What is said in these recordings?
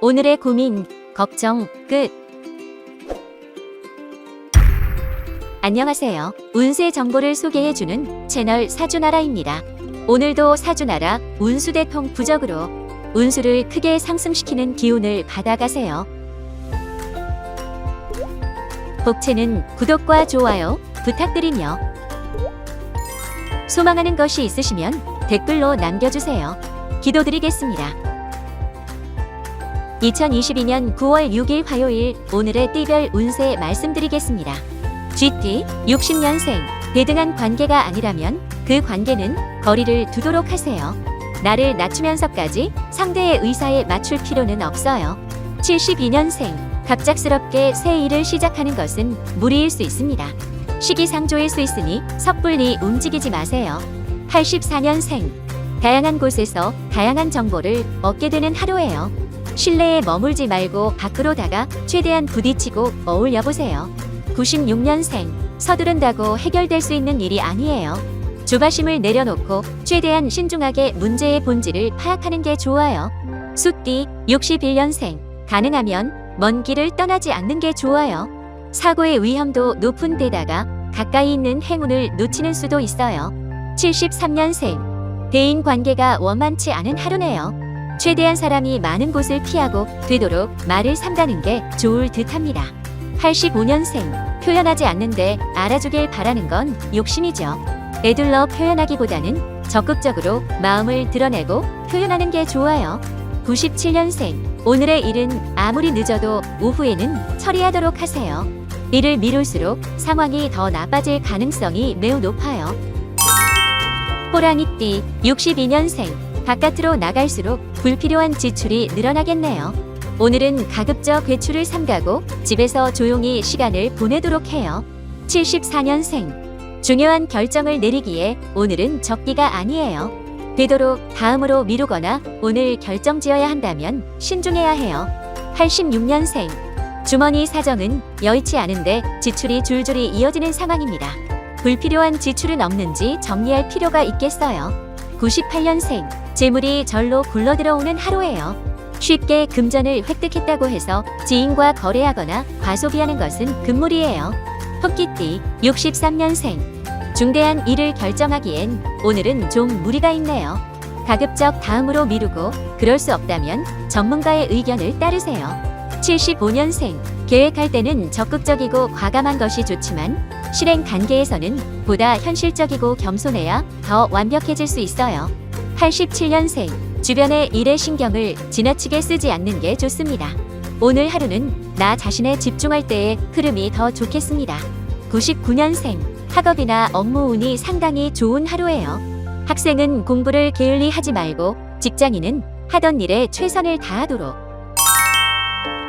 오늘의 고민, 걱정, 끝. 안녕하세요. 운세 정보를 소개해주는 채널 사주나라입니다. 오늘도 사주나라 운수대통 부적으로 운수를 크게 상승시키는 기운을 받아가세요. 복채는 구독과 좋아요 부탁드리며 소망하는 것이 있으시면 댓글로 남겨주세요. 기도드리겠습니다. 2022년 9월 6일 화요일 오늘의 띠별 운세 말씀드리겠습니다. GT 60년생 대등한 관계가 아니라면 그 관계는 거리를 두도록 하세요. 나를 낮추면서까지 상대의 의사에 맞출 필요는 없어요. 72년생 갑작스럽게 새 일을 시작하는 것은 무리일 수 있습니다. 시기상조일 수 있으니 섣불리 움직이지 마세요. 84년생 다양한 곳에서 다양한 정보를 얻게 되는 하루예요. 실내에 머물지 말고 밖으로 다가 최대한 부딪히고 어울려 보세요. 96년생 서두른다고 해결될 수 있는 일이 아니에요. 조바심을 내려놓고 최대한 신중하게 문제의 본질을 파악하는 게 좋아요. 숫띠 61년생 가능하면 먼 길을 떠나지 않는 게 좋아요. 사고의 위험도 높은 데다가 가까이 있는 행운을 놓치는 수도 있어요. 73년생 대인 관계가 원만치 않은 하루네요. 최대한 사람이 많은 곳을 피하고 되도록 말을 삼가는 게 좋을 듯합니다. 85년생 표현하지 않는데 알아주길 바라는 건 욕심이죠. 애둘러 표현하기보다는 적극적으로 마음을 드러내고 표현하는 게 좋아요. 97년생 오늘의 일은 아무리 늦어도 오후에는 처리하도록 하세요. 일을 미룰수록 상황이 더 나빠질 가능성이 매우 높아요. 호랑이띠 62년생 바깥으로 나갈수록 불필요한 지출이 늘어나겠네요. 오늘은 가급적 외출을 삼가고 집에서 조용히 시간을 보내도록 해요. 74년생 중요한 결정을 내리기에 오늘은 적기가 아니에요. 되도록 다음으로 미루거나 오늘 결정지어야 한다면 신중해야 해요. 86년생 주머니 사정은 여의치 않은데 지출이 줄줄이 이어지는 상황입니다. 불필요한 지출은 없는지 정리할 필요가 있겠어요. 98년생 재물이 절로 굴러들어오는 하루예요. 쉽게 금전을 획득했다고 해서 지인과 거래하거나 과소비하는 것은 금물이에요. 토끼띠 63년생 중대한 일을 결정하기엔 오늘은 좀 무리가 있네요. 가급적 다음으로 미루고 그럴 수 없다면 전문가의 의견을 따르세요. 75년생 계획할 때는 적극적이고 과감한 것이 좋지만 실행 단계에서는 보다 현실적이고 겸손해야 더 완벽해질 수 있어요. 87년생 주변의 일에 신경을 지나치게 쓰지 않는 게 좋습니다. 오늘 하루는 나 자신에 집중할 때의 흐름이 더 좋겠습니다. 99년생 학업이나 업무 운이 상당히 좋은 하루예요. 학생은 공부를 게을리 하지 말고 직장인은 하던 일에 최선을 다하도록.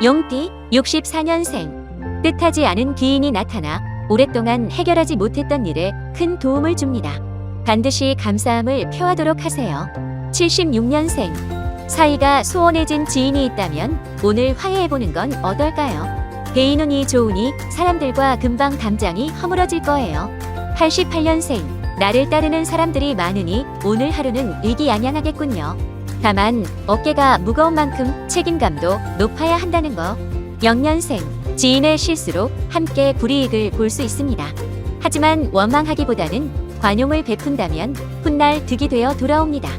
용띠 64년생 뜻하지 않은 기인이 나타나 오랫동안 해결하지 못했던 일에 큰 도움을 줍니다. 반드시 감사함을 표하도록 하세요. 76년생 사이가 소원해진 지인이 있다면 오늘 화해해보는 건 어떨까요? 대인운이 좋으니 사람들과 금방 담장이 허물어질 거예요. 88년생 나를 따르는 사람들이 많으니 오늘 하루는 의기양양하겠군요. 다만 어깨가 무거운 만큼 책임감도 높아야 한다는 거. 0년생 지인의 실수로 함께 불이익을 볼 수 있습니다. 하지만 원망하기보다는 관용을 베푼다면 훗날 득이 되어 돌아옵니다.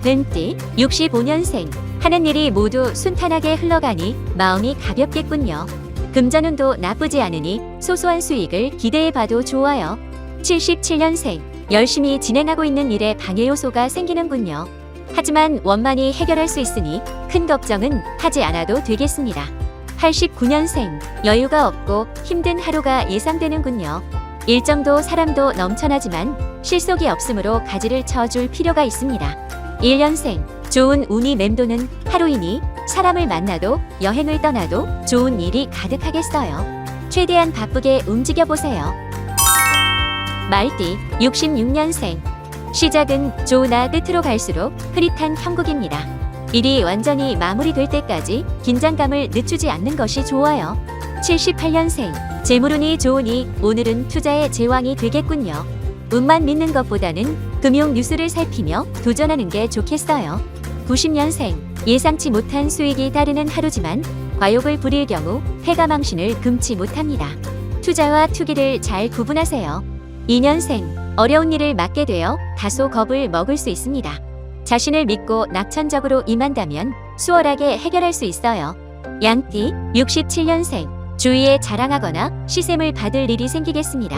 은띠 65년생 하는 일이 모두 순탄하게 흘러가니 마음이 가볍겠군요. 금전운도 나쁘지 않으니 소소한 수익을 기대해봐도 좋아요. 77년생 열심히 진행하고 있는 일에 방해 요소가 생기는군요. 하지만 원만히 해결할 수 있으니 큰 걱정은 하지 않아도 되겠습니다. 89년생 여유가 없고 힘든 하루가 예상되는군요. 일정도 사람도 넘쳐나지만 실속이 없으므로 가지를 쳐줄 필요가 있습니다. 1년생 좋은 운이 맴도는 하루이니 사람을 만나도 여행을 떠나도 좋은 일이 가득하겠어요. 최대한 바쁘게 움직여보세요. 말띠 66년생 시작은 좋으나 끝으로 갈수록 흐릿한 형국입니다. 일이 완전히 마무리될 때까지 긴장감을 늦추지 않는 것이 좋아요. 78년생 재물운이 좋으니 오늘은 투자의 제왕이 되겠군요. 운만 믿는 것보다는 금융 뉴스를 살피며 도전하는 게 좋겠어요. 90년생 예상치 못한 수익이 따르는 하루지만 과욕을 부릴 경우 패가망신을 금치 못합니다. 투자와 투기를 잘 구분하세요. 2년생, 어려운 일을 맡게 되어 다소 겁을 먹을 수 있습니다. 자신을 믿고 낙천적으로 임한다면 수월하게 해결할 수 있어요. 양띠, 67년생, 주위에 자랑하거나 시샘을 받을 일이 생기겠습니다.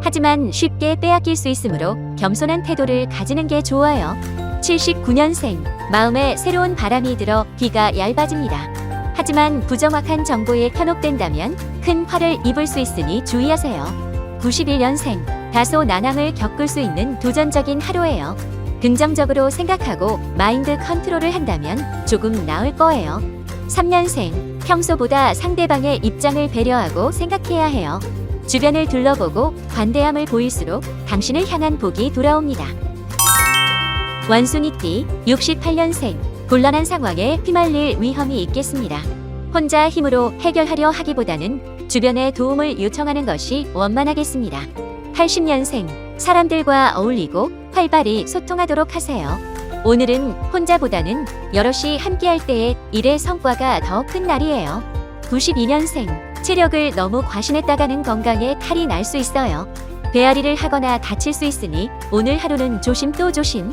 하지만 쉽게 빼앗길 수 있으므로 겸손한 태도를 가지는 게 좋아요. 79년생, 마음에 새로운 바람이 들어 귀가 얇아집니다. 하지만 부정확한 정보에 현혹된다면 큰 화를 입을 수 있으니 주의하세요. 91년생, 다소 난항을 겪을 수 있는 도전적인 하루예요. 긍정적으로 생각하고 마인드 컨트롤을 한다면 조금 나을 거예요. 3년생, 평소보다 상대방의 입장을 배려하고 생각해야 해요. 주변을 둘러보고 관대함을 보일수록 당신을 향한 복이 돌아옵니다. 원숭이띠, 68년생, 곤란한 상황에 휘말릴 위험이 있겠습니다. 혼자 힘으로 해결하려 하기보다는 주변의 도움을 요청하는 것이 원만하겠습니다. 80년생, 사람들과 어울리고 활발히 소통하도록 하세요. 오늘은 혼자보다는 여럿이 함께할 때의 일의 성과가 더 큰 날이에요. 92년생, 체력을 너무 과신했다가는 건강에 탈이 날 수 있어요. 배앓이를 하거나 다칠 수 있으니 오늘 하루는 조심 또 조심.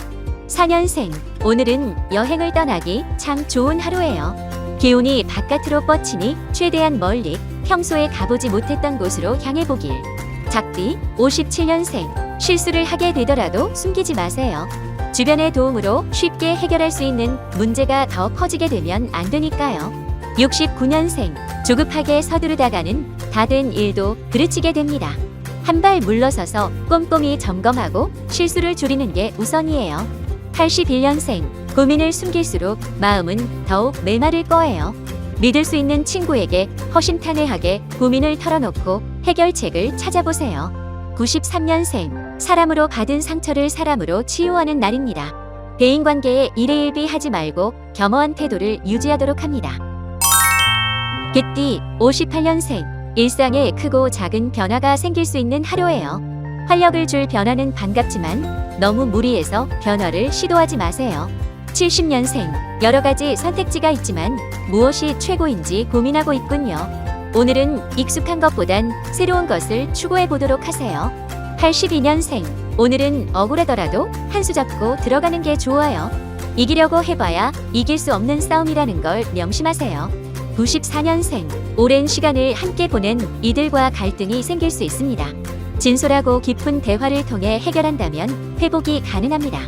4년생, 오늘은 여행을 떠나기 참 좋은 하루예요. 기운이 바깥으로 뻗치니 최대한 멀리 평소에 가보지 못했던 곳으로 향해 보길. 작띠, 57년생, 실수를 하게 되더라도 숨기지 마세요. 주변의 도움으로 쉽게 해결할 수 있는 문제가 더 커지게 되면 안 되니까요. 69년생, 조급하게 서두르다가는 다 된 일도 그르치게 됩니다. 한 발 물러서서 꼼꼼히 점검하고 실수를 줄이는 게 우선이에요. 81년생, 고민을 숨길수록 마음은 더욱 메마를 거예요. 믿을 수 있는 친구에게 허심탄회하게 고민을 털어놓고 해결책을 찾아보세요. 93년생, 사람으로 받은 상처를 사람으로 치유하는 날입니다. 대인관계에 일희일비하지 말고 겸허한 태도를 유지하도록 합니다. 개띠, 58년생, 일상에 크고 작은 변화가 생길 수 있는 하루예요. 활력을 줄 변화는 반갑지만 너무 무리해서 변화를 시도하지 마세요. 70년생, 여러 가지 선택지가 있지만 무엇이 최고인지 고민하고 있군요. 오늘은 익숙한 것보단 새로운 것을 추구해 보도록 하세요. 82년생, 오늘은 억울하더라도 한 수 잡고 들어가는 게 좋아요. 이기려고 해봐야 이길 수 없는 싸움이라는 걸 명심하세요. 94년생, 오랜 시간을 함께 보낸 이들과 갈등이 생길 수 있습니다. 진솔하고 깊은 대화를 통해 해결한다면 회복이 가능합니다.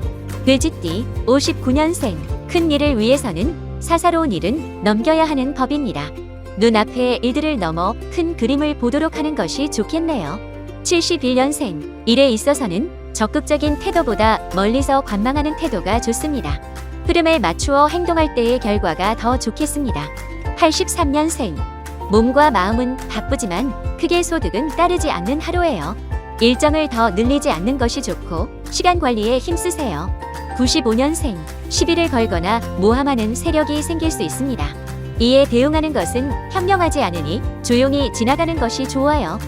돼지띠, 59년생, 큰 일을 위해서는 사사로운 일은 넘겨야 하는 법입니다. 눈앞의 일들을 넘어 큰 그림을 보도록 하는 것이 좋겠네요. 71년생, 일에 있어서는 적극적인 태도보다 멀리서 관망하는 태도가 좋습니다. 흐름에 맞추어 행동할 때의 결과가 더 좋겠습니다. 83년생, 몸과 마음은 바쁘지만 크게 소득은 따르지 않는 하루예요. 일정을 더 늘리지 않는 것이 좋고 시간 관리에 힘쓰세요. 95년생, 시비를 걸거나 모함하는 세력이 생길 수 있습니다. 이에 대응하는 것은 현명하지 않으니 조용히 지나가는 것이 좋아요.